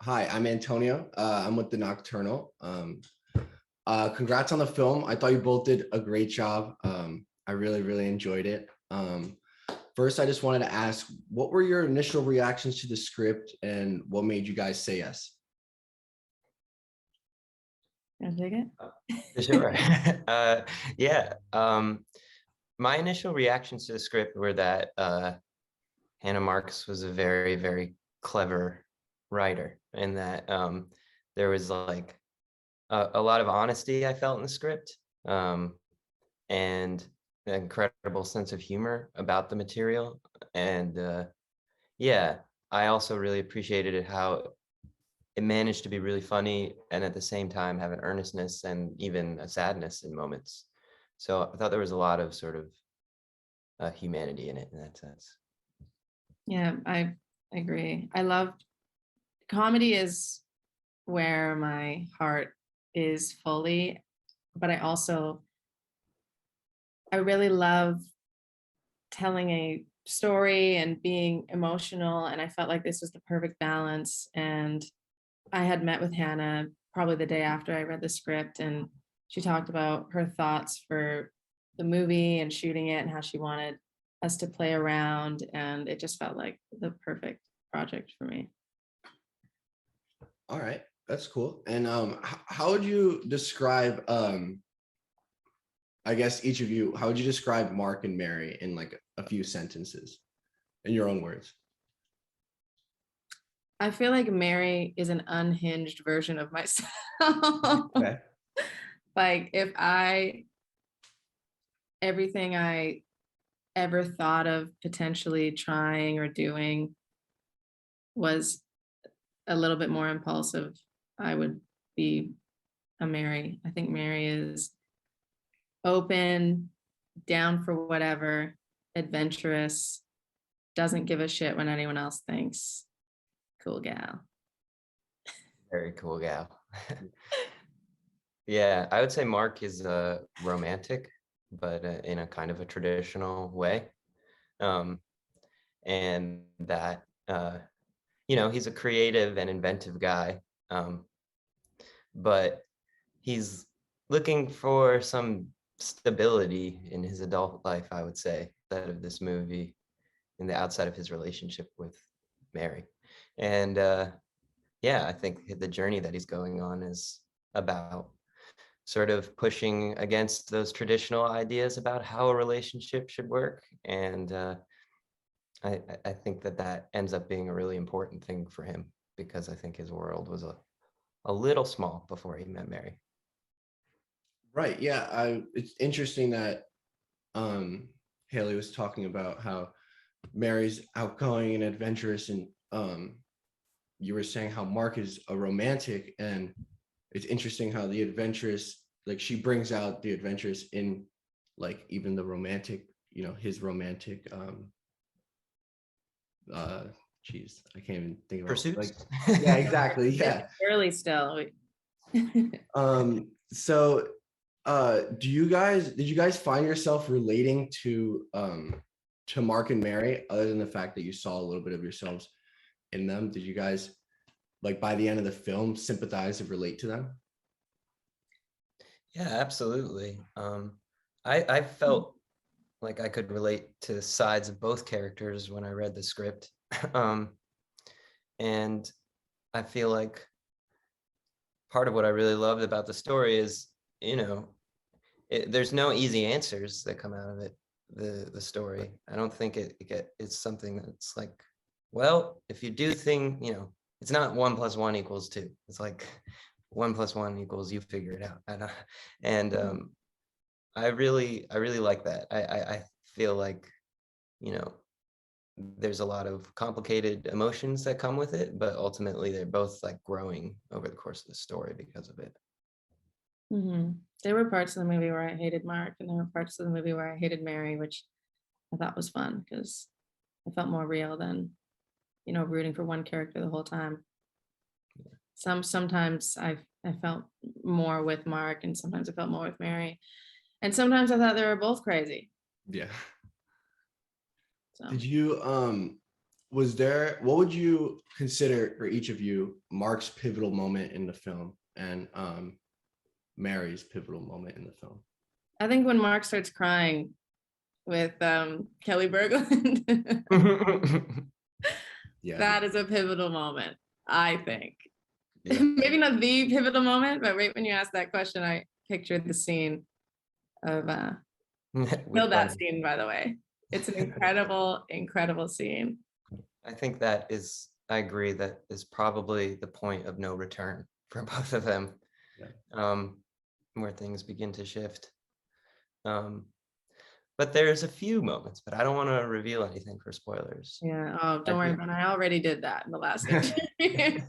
Hi, I'm Antonio. I'm with the Nocturnal. Congrats on the film. I thought you both did a great job. I really, really enjoyed it. First, I just wanted to ask, what were your initial reactions to the script and what made you guys say yes? Can I take it? Sure. Yeah. My initial reactions to the script were that Hannah Marks was a very, very clever writer, and that there was like a lot of honesty I felt in the script, and an incredible sense of humor about the material. And yeah, I also really appreciated it how it managed to be really funny and at the same time have an earnestness and even a sadness in moments. So I thought there was a lot of sort of humanity in it in that sense. Yeah, I agree. I loved comedy is where my heart is fully, but I really love telling a story and being emotional, and I felt like this was the perfect balance. And I had met with Hannah probably the day after I read the script, and she talked about her thoughts for the movie and shooting it and how she wanted us to play around, and it just felt like the perfect project for me. All right, that's cool. And how would you describe, I guess each of you, how would you describe Mark and Mary in like a few sentences, in your own words? I feel like Mary is an unhinged version of myself. Okay. Like everything I ever thought of potentially trying or doing was a little bit more impulsive, I would be a Mary. I think Mary is open, down for whatever, adventurous, doesn't give a shit when anyone else thinks. Cool gal. Very cool gal. Yeah, I would say Mark is romantic, but in a kind of a traditional way. Um, and that, he's a creative and inventive guy. But he's looking for some stability in his adult life, I would say, that of this movie in the outside of his relationship with Mary. And yeah, I think the journey that he's going on is about sort of pushing against those traditional ideas about how a relationship should work. And I think that ends up being a really important thing for him because I think his world was a little small before he met Mary. Right. Yeah. It's interesting that Haley was talking about how Mary's outgoing and adventurous, and you were saying how Mark is a romantic, and it's interesting how the adventurous, like she brings out the adventurous in like even the romantic, his romantic geez, I can't even think about like Pursuits? yeah, exactly. Yeah. Early still. So did you guys find yourself relating to Mark and Mary, other than the fact that you saw a little bit of yourselves in them? Did you guys, like, by the end of the film, sympathize and relate to them? Yeah, absolutely. I felt like I could relate to sides of both characters when I read the script. um, and I feel like part of what I really loved about the story is, you know, there's no easy answers that come out of it. The story. I don't think it's something that's like, well, if you do thing, it's not 1+1 = 2. It's like 1+1 = you figure it out. And I really like that. I feel like, you know, there's a lot of complicated emotions that come with it, but ultimately they're both like growing over the course of the story because of it. There were parts of the movie where I hated Mark, and there were parts of the movie where I hated Mary, which I thought was fun because it felt more real than, rooting for one character the whole time. Sometimes I felt more with Mark, and sometimes I felt more with Mary, and sometimes I thought they were both crazy. Yeah. So Did you was there, what would you consider for each of you Mark's pivotal moment in the film and Mary's pivotal moment in the film? I think when Mark starts crying with Kelly Berglund, Yeah. that is a pivotal moment, I think. Yeah. Maybe not the pivotal moment, but right when you asked that question, I pictured the scene of With kill that Bunny. scene, by the way. It's an incredible, incredible scene. I think that is, I agree, that is probably the point of no return for both of them. Yeah. Where things begin to shift. But there's a few moments, but I don't want to reveal anything for spoilers. Yeah. Oh, don't I worry, think- Ben. I already did that in the last interview.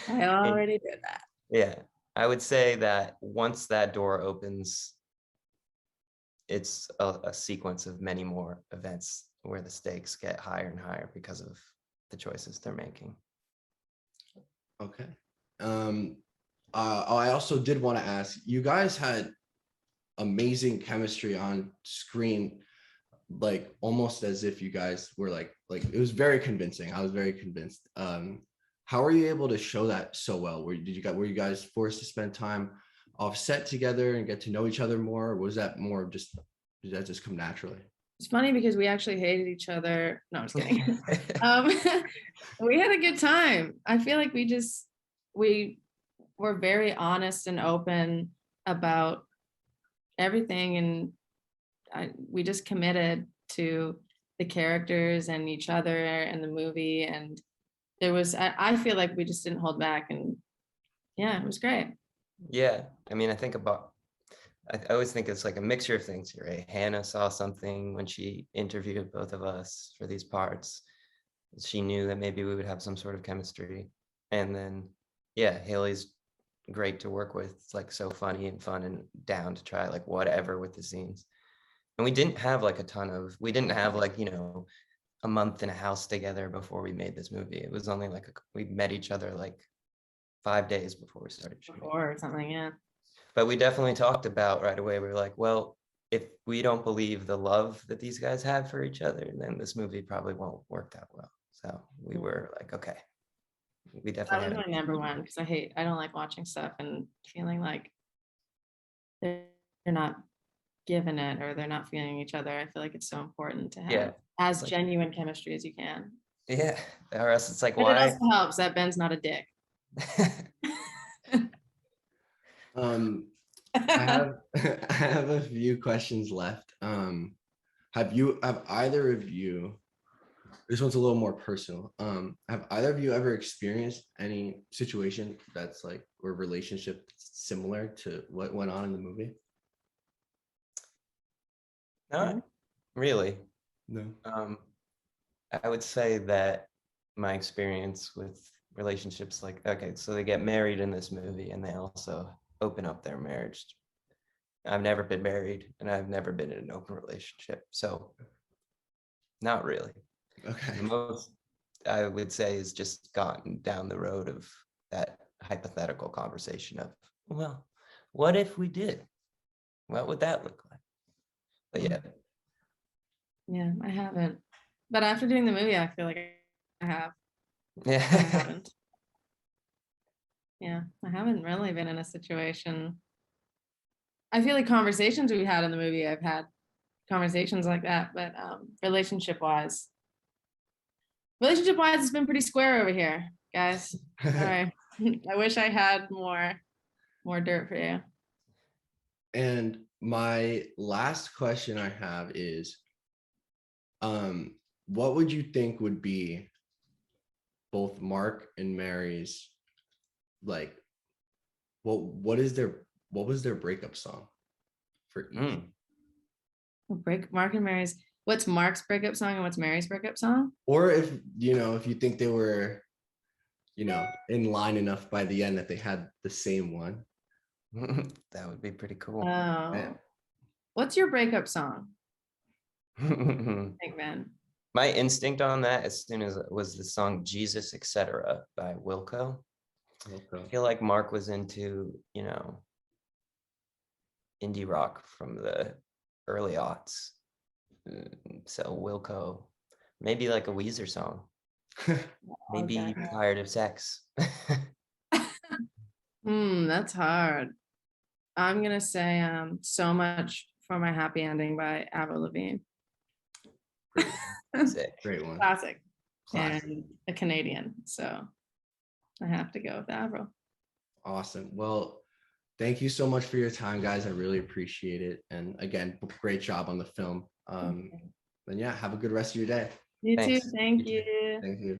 I already did that. Yeah, I would say that once that door opens, it's a sequence of many more events where the stakes get higher and higher because of the choices they're making. Okay. I also did want to ask, you guys had amazing chemistry on screen, like almost as if you guys were like it was very convincing. I was very convinced. How are you able to show that so well? Were you guys forced to spend time off set together and get to know each other more? Or was that more just, did that just come naturally? It's funny because we actually hated each other. No, I'm just kidding. We had a good time. I feel like we were very honest and open about everything, and we just committed to the characters and each other and the movie, and I feel like we just didn't hold back, and yeah, it was great. Yeah, I mean, I always think it's like a mixture of things here, right? Hannah saw something when she interviewed both of us for these parts. She knew that maybe we would have some sort of chemistry. And then, yeah, Haley's great to work with. It's like so funny and fun and down to try like whatever with the scenes. And we didn't have like we didn't have like, a month in a house together before we made this movie. It was only like, we met each other like 5 days before we started shooting. Or something, yeah. But we definitely talked about right away, we were like, well, if we don't believe the love that these guys have for each other, then this movie probably won't work that well. So we were like, okay, we That definitely was my number one, because I don't like watching stuff and feeling like they're not giving it or they're not feeling each other. I feel like it's so important to have Yeah, as like- genuine chemistry as you can. yeah. Or else it's like, But it why? also helps that Ben's not a dick. I have I have a few questions left. Have either of you, this one's a little more personal. Have either of you ever experienced any situation that's like, or relationship similar to what went on in the movie? Not really. No. I would say that my experience with relationships, like, okay, so they get married in this movie and they also open up their marriage. I've never been married and I've never been in an open relationship. So not really. Okay. The most I would say is just gotten down the road of that hypothetical conversation of, well, what if we did? What would that look like? But yeah. Yeah, I haven't. But after doing the movie, I feel like I have. I Yeah. haven't. Yeah, I haven't really been in a situation. I feel like conversations we had in the movie, I've had conversations like that, but relationship-wise, it's been pretty square over here, guys. All right. I wish I had more dirt for you. And my last question I have is, what would you think would be both Mark and Mary's, like, what was their breakup song for each? Mark and Mary's. What's Mark's breakup song and what's Mary's breakup song? Or if you think they were, in line enough by the end that they had the same one. That would be pretty cool. Oh, what's your breakup song? I think, man. My instinct on that, as soon as it was the song Jesus, Etc. by Wilco. I feel like Mark was into, indie rock from the early aughts. So Wilco Maybe like a Weezer song. Maybe Okay. Tired of Sex. That's hard. I'm gonna say So Much for My Happy Ending by Avril Lavigne. Sick. Great one. Classic. Classic. And a Canadian. So I have to go with Avril. Awesome. Well, thank you so much for your time, guys. I really appreciate it. And again, great job on the film. And yeah, have a good rest of your day. You too. Thanks. Thank You too. you. Thank you.